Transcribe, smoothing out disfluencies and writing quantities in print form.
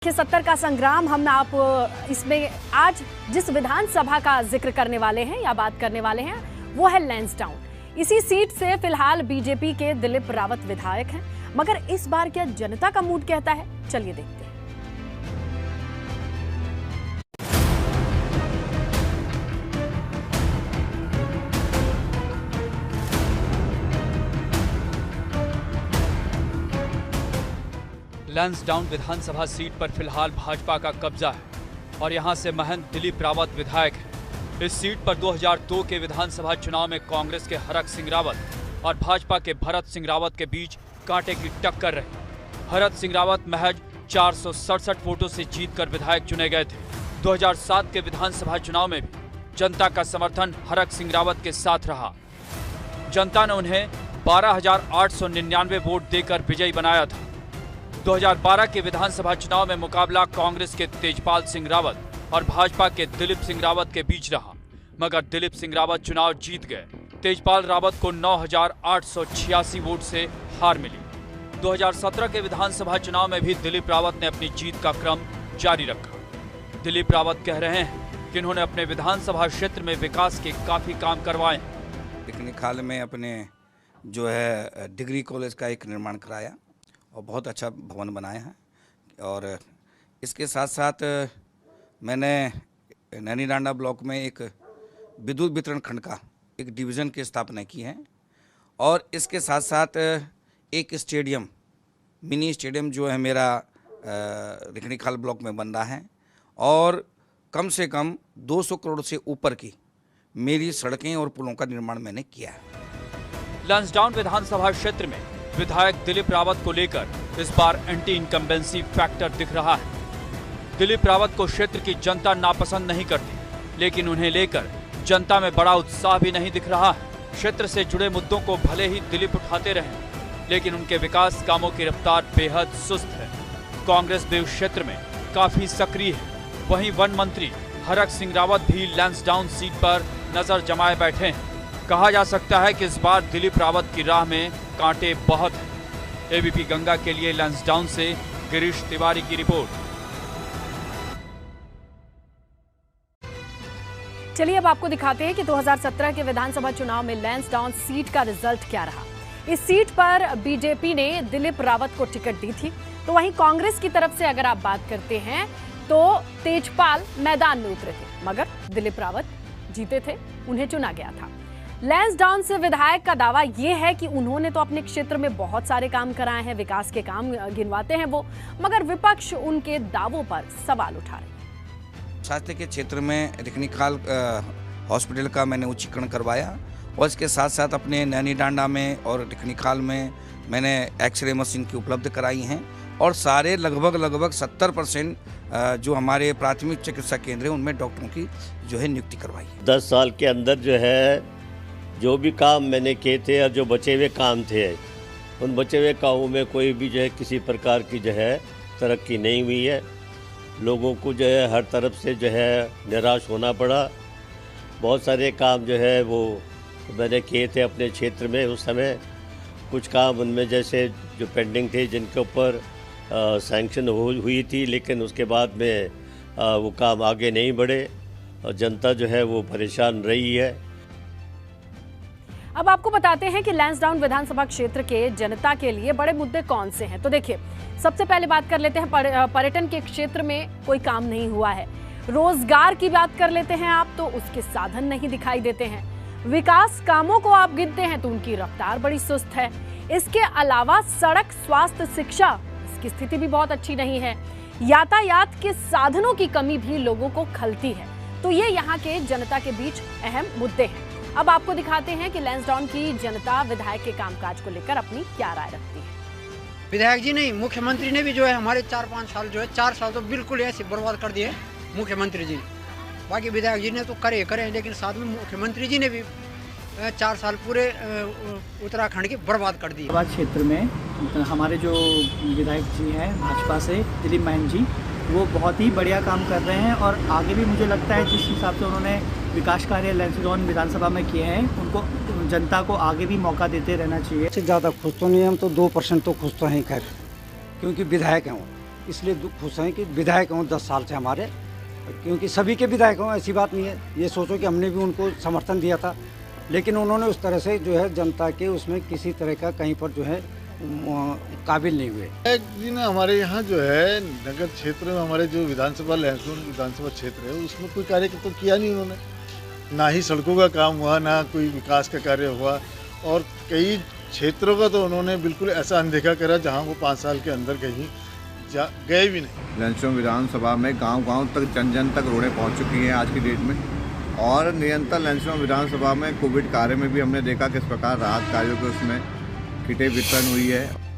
70 का संग्राम हम आप इसमें आज जिस विधानसभा का जिक्र करने वाले हैं या बात करने वाले हैं वो है लैंसडाउन। इसी सीट से फिलहाल बीजेपी के दिलीप रावत विधायक हैं, मगर इस बार क्या जनता का मूड कहता है, चलिए देखते हैं। लैंसडाउन विधानसभा सीट पर फिलहाल भाजपा का कब्जा है और यहां से महंत दिलीप रावत विधायक हैं। इस सीट पर 2002 के विधानसभा चुनाव में कांग्रेस के हरक सिंह रावत और भाजपा के भरत सिंह रावत के बीच कांटे की टक्कर रही। भरत सिंह रावत महज 467 वोटों से जीतकर विधायक चुने गए थे। 2007 के विधानसभा चुनाव में भी जनता का समर्थन हरक सिंह रावत के साथ रहा। जनता ने उन्हें 12,899 वोट देकर विजयी बनाया था। 2012 के विधानसभा चुनाव में मुकाबला कांग्रेस के तेजपाल सिंह रावत और भाजपा के दिलीप सिंह रावत के बीच रहा, मगर दिलीप सिंह रावत चुनाव जीत गए। तेजपाल रावत को 9,886 वोट से हार मिली। 2017 के विधानसभा चुनाव में भी दिलीप रावत ने अपनी जीत का क्रम जारी रखा। दिलीप रावत कह रहे हैं कि उन्होंने अपने विधानसभा क्षेत्र में विकास के काफी काम करवाए। टेक्निकल में अपने जो है डिग्री कॉलेज का एक निर्माण कराया और बहुत अच्छा भवन बनाया है। और इसके साथ साथ मैंने नैनीडांडा ब्लॉक में एक विद्युत वितरण खंड का एक डिवीज़न की स्थापना की है। और इसके साथ साथ एक स्टेडियम, मिनी स्टेडियम जो है मेरा रिखणीखाल ब्लॉक में बन रहा है और कम से कम 200 करोड़ से ऊपर की मेरी सड़कें और पुलों का निर्माण मैंने किया है। लैंसडाउन विधानसभा क्षेत्र में विधायक दिलीप रावत को लेकर इस बार एंटी इनकम्बेंसी फैक्टर दिख रहा है। दिलीप रावत को क्षेत्र की जनता नापसंद नहीं करती, लेकिन उन्हें लेकर जनता में बड़ा उत्साह भी नहीं दिख रहा है। क्षेत्र से जुड़े मुद्दों को भले ही दिलीप उठाते रहे, लेकिन उनके विकास कामों की रफ्तार बेहद सुस्त है। कांग्रेस भी उस क्षेत्र में काफी सक्रिय है। वहीं वन मंत्री हरक सिंह रावत भी लैंसडाउन सीट पर नजर जमाए बैठे हैं। कहा जा सकता है कि इस बार दिलीप रावत की राह में कांटे बहुत हैं। एबीपी गंगा के लिए लैंसडाउन से गिरीश तिवारी की रिपोर्ट। चलिए अब आपको दिखाते हैं कि 2017 के विधानसभा चुनाव में लैंसडाउन सीट का रिजल्ट क्या रहा। इस सीट पर बीजेपी ने दिलीप रावत को टिकट दी थी, तो वहीं कांग्रेस की तरफ से अगर आप बात करते हैं तो तेजपाल मैदान में उतरे थे, मगर दिलीप रावत जीते थे, उन्हें चुना गया था। लैंसडाउन से विधायक का दावा यह है कि उन्होंने तो अपने क्षेत्र में बहुत सारे काम कराए हैं, विकास के काम गिनवाते हैं वो, मगर विपक्ष उनके दावों पर सवाल उठा रहे हैं। स्वास्थ्य के क्षेत्र में रिखणीखाल हॉस्पिटल का मैंने उच्चीकरण करवाया और इसके साथ साथ अपने नैनीडांडा में और रिखणीखाल में मैंने एक्सरे मशीन की उपलब्ध कराई हैं और सारे लगभग 70% जो हमारे प्राथमिक चिकित्सा केंद्र हैं उनमें डॉक्टरों की जो है नियुक्ति करवाई है। 10 साल के अंदर जो है जो भी काम मैंने किए थे और जो बचे हुए काम थे, उन बचे हुए कामों में कोई भी जो है किसी प्रकार की जो है तरक्की नहीं हुई है। लोगों को जो है हर तरफ से जो है निराश होना पड़ा। बहुत सारे काम जो है वो मैंने किए थे अपने क्षेत्र में उस समय। कुछ काम उनमें जैसे जो पेंडिंग थे जिनके ऊपर सैंक्शन हुई थी, लेकिन उसके बाद में वो काम आगे नहीं बढ़े और जनता जो है वो परेशान रही है। अब आपको बताते हैं कि लैंसडाउन विधानसभा क्षेत्र के जनता के लिए बड़े मुद्दे कौन से हैं। तो देखिए, सबसे पहले बात कर लेते हैं पर्यटन के क्षेत्र में कोई काम नहीं हुआ है। रोजगार की बात कर लेते हैं आप तो उसके साधन नहीं दिखाई देते हैं। विकास कामों को आप गिनते हैं तो उनकी रफ्तार बड़ी सुस्त है। इसके अलावा सड़क, स्वास्थ्य, शिक्षा, इसकी स्थिति भी बहुत अच्छी नहीं है। यातायात के साधनों की कमी भी लोगों को खलती है। तो ये यहाँ के जनता के बीच अहम मुद्दे हैं। अब आपको दिखाते हैं कि लैंसडाउन की जनता विधायक के कामकाज को लेकर अपनी क्या राय रखती है। विधायक जी नहीं, मुख्यमंत्री ने भी जो है हमारे 4-5 साल जो है 4 साल तो बिल्कुल ऐसे बर्बाद कर दिए मुख्यमंत्री जी। बाकी विधायक जी ने तो करे, लेकिन साथ में मुख्यमंत्री जी ने भी 4 साल पूरे उत्तराखंड के बर्बाद कर दिए। क्षेत्र में हमारे जो विधायक जी हैं भाजपा से दिलीप महंत जी, वो बहुत ही बढ़िया काम कर रहे हैं और आगे भी मुझे लगता है जिस हिसाब से उन्होंने विकास कार्य लैंसडाउन विधानसभा में किए हैं, उनको जनता को आगे भी मौका देते रहना चाहिए। ज़्यादा खुश तो नहीं, हम तो 2% तो खुश तो हैं खैर, क्योंकि विधायक हैं वो, इसलिए खुश हैं कि विधायक हों 10 साल से हमारे, क्योंकि सभी के विधायक हों ऐसी बात नहीं है। ये सोचो कि हमने भी उनको समर्थन दिया था, लेकिन उन्होंने उस तरह से जो है जनता के उसमें किसी तरह का कहीं पर जो है काबिल नहीं हुए। एक दिन हमारे यहाँ जो है नगर क्षेत्र में हमारे जो विधानसभा लहसुन विधानसभा क्षेत्र है उसमें कोई कार्य तो किया नहीं उन्होंने, ना ही सड़कों का काम हुआ, ना कोई विकास का कार्य हुआ, और कई क्षेत्रों का तो उन्होंने बिल्कुल ऐसा अनदेखा करा जहाँ वो 5 साल के अंदर कहीं गए भी नहीं। लहसुन विधानसभा में गांव-गांव तक जन जन तक रोडें पहुंच चुकी हैं आज की डेट में, और निरंतर लहसुन विधानसभा में कोविड कार्य में भी हमने देखा किस प्रकार राहत कार्यों के उसमें किटें वितरण हुई है।